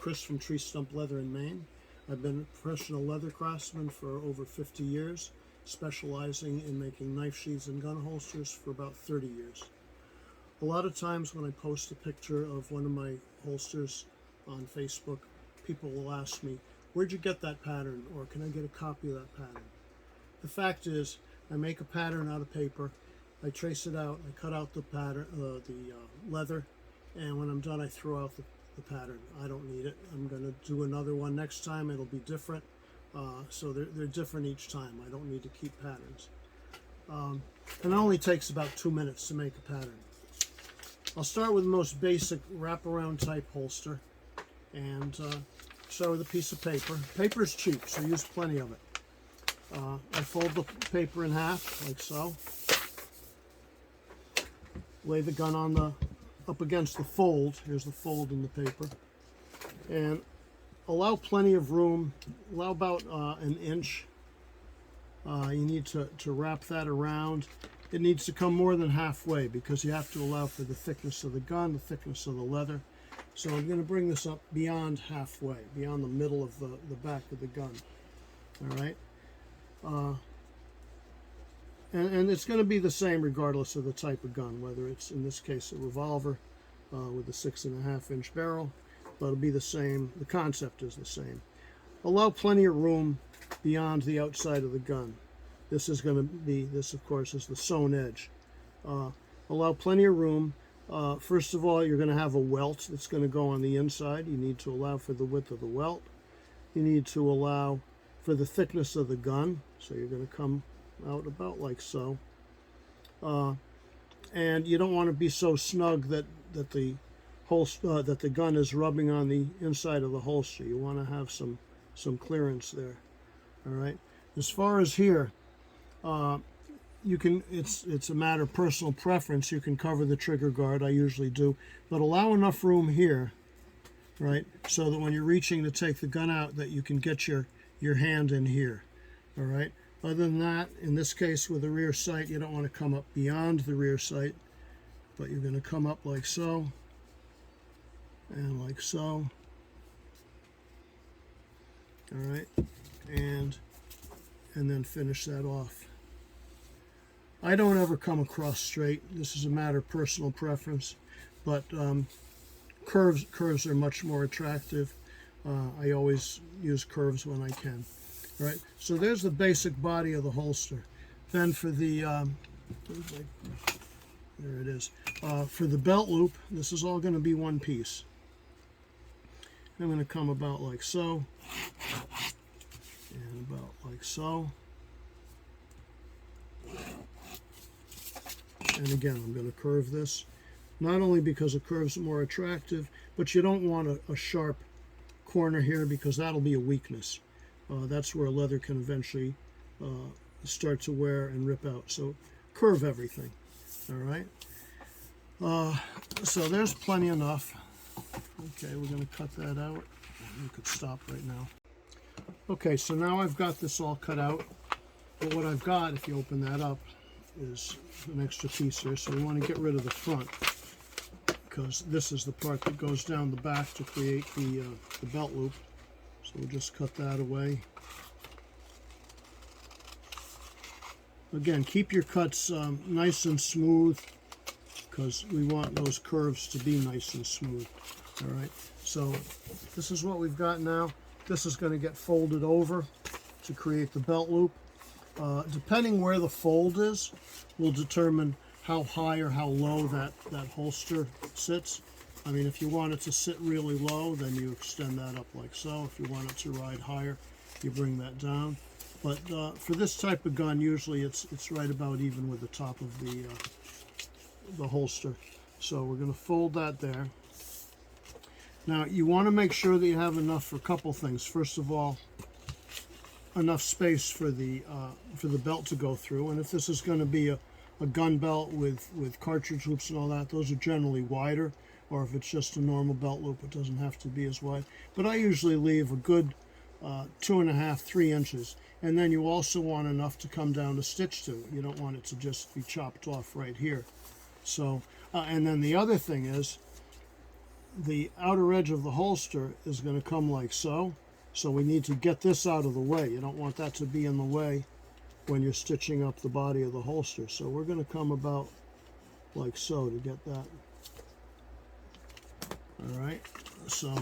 Chris from Tree Stump Leather in Maine. I've been a professional leather craftsman for over 50 years, specializing in making knife sheaths and gun holsters for about 30 years. A lot of times when I post a picture of one of my holsters on Facebook, people will ask me, where'd you get that pattern, or can I get a copy of that pattern? The fact is, I make a pattern out of paper, I trace it out, I cut out the pattern, leather, and when I'm done I throw out the pattern. I don't need it. I'm going to do another one next time. It'll be different. So they're different each time. I don't need to keep patterns. And it only takes about 2 minutes to make a pattern. I'll start with the most basic wraparound type holster, and start with a piece of paper. Paper is cheap, so use plenty of it. I fold the paper in half, like so. Lay the gun on up against the fold. Here's the fold in the paper. And allow plenty of room. Allow about an inch. You need to wrap that around. It needs to come more than halfway because you have to allow for the thickness of the gun, the thickness of the leather. So I'm going to bring this up beyond halfway, beyond the middle of the back of the gun. All right. And it's going to be the same regardless of the type of gun, whether it's, in this case, a revolver with a 6.5-inch barrel, but it'll be the same. The concept is the same. Allow plenty of room beyond the outside of the gun. This is going to be, this of course is the sewn edge. Allow plenty of room. First of all, you're going to have a welt that's going to go on the inside. You need to allow for the width of the welt. You need to allow for the thickness of the gun. So you're going to come out about like so. And you don't want to be so snug that the gun is rubbing on the inside of the holster. You want to have some clearance there. All right. As far as here, you can. It's a matter of personal preference. You can cover the trigger guard. I usually do, but allow enough room here, right, so that when you're reaching to take the gun out, that you can get your hand in here. All right. Other than that, in this case with the rear sight, you don't want to come up beyond the rear sight, but you're going to come up like so, and like so. All right, and then finish that off. I don't ever come across straight. This is a matter of personal preference, but curves are much more attractive. I always use curves when I can. Right, so there's the basic body of the holster. Then for the, there it is. For the belt loop, this is all going to be one piece. I'm going to come about like so, and about like so. And again, I'm going to curve this, not only because a curve's more attractive, but you don't want a sharp corner here because that'll be a weakness. That's where leather can eventually start to wear and rip out. So curve everything. All right. So there's plenty enough. Okay, we're going to cut that out. You could stop right now. Okay, so now I've got this all cut out. But what I've got, if you open that up, is an extra piece here. So we want to get rid of the front, because this is the part that goes down the back to create the belt loop. So we'll just cut that away. Again, keep your cuts nice and smooth, because we want those curves to be nice and smooth. All right, so this is what we've got now. This is going to get folded over to create the belt loop. Depending where the fold is will determine how high or how low that holster sits. I mean, if you want it to sit really low, then you extend that up like so. If you want it to ride higher, you bring that down. But for this type of gun, usually it's right about even with the top of the holster. So we're going to fold that there. Now you want to make sure that you have enough for a couple things. First of all, enough space for the belt to go through. And if this is going to be a gun belt with cartridge loops and all that, those are generally wider. Or if it's just a normal belt loop, it doesn't have to be as wide. But I usually leave a good 2.5, 3 inches. And then you also want enough to come down to stitch to. You don't want it to just be chopped off right here. So, and then the other thing is, the outer edge of the holster is going to come like so. So we need to get this out of the way. You don't want that to be in the way when you're stitching up the body of the holster. So we're going to come about like so to get that. All right, so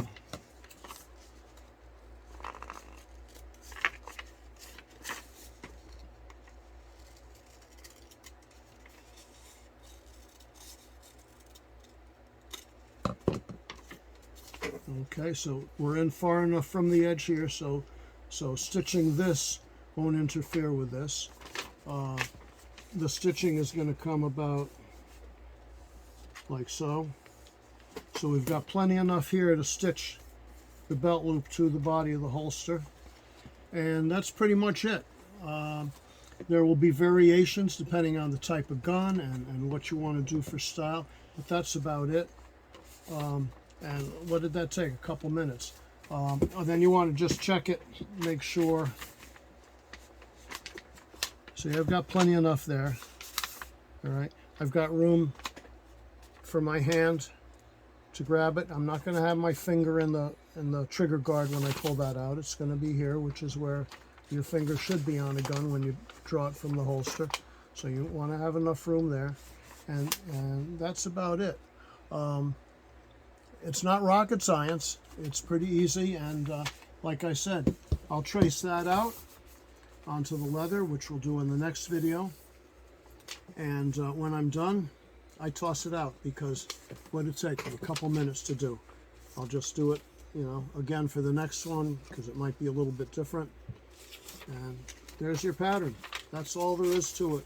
okay, so we're in far enough from the edge here, so stitching this won't interfere with this. The stitching is going to come about like so. So we've got plenty enough here to stitch the belt loop to the body of the holster. And that's pretty much it. There will be variations depending on the type of gun and what you want to do for style, but that's about it. And what did that take? A couple minutes. And then you want to just check it, make sure. See, I've got plenty enough there. All right, I've got room for my hand to grab it. I'm not going to have my finger in the trigger guard when I pull that out. It's going to be here, which is where your finger should be on a gun when you draw it from the holster. So you want to have enough room there, and that's about it. It's not rocket science. It's pretty easy, and like I said, I'll trace that out onto the leather, which we'll do in the next video. And when I'm done, I toss it out, because what it takes a couple minutes to do. I'll just do it, you know, again for the next one, because it might be a little bit different. And there's your pattern. That's all there is to it.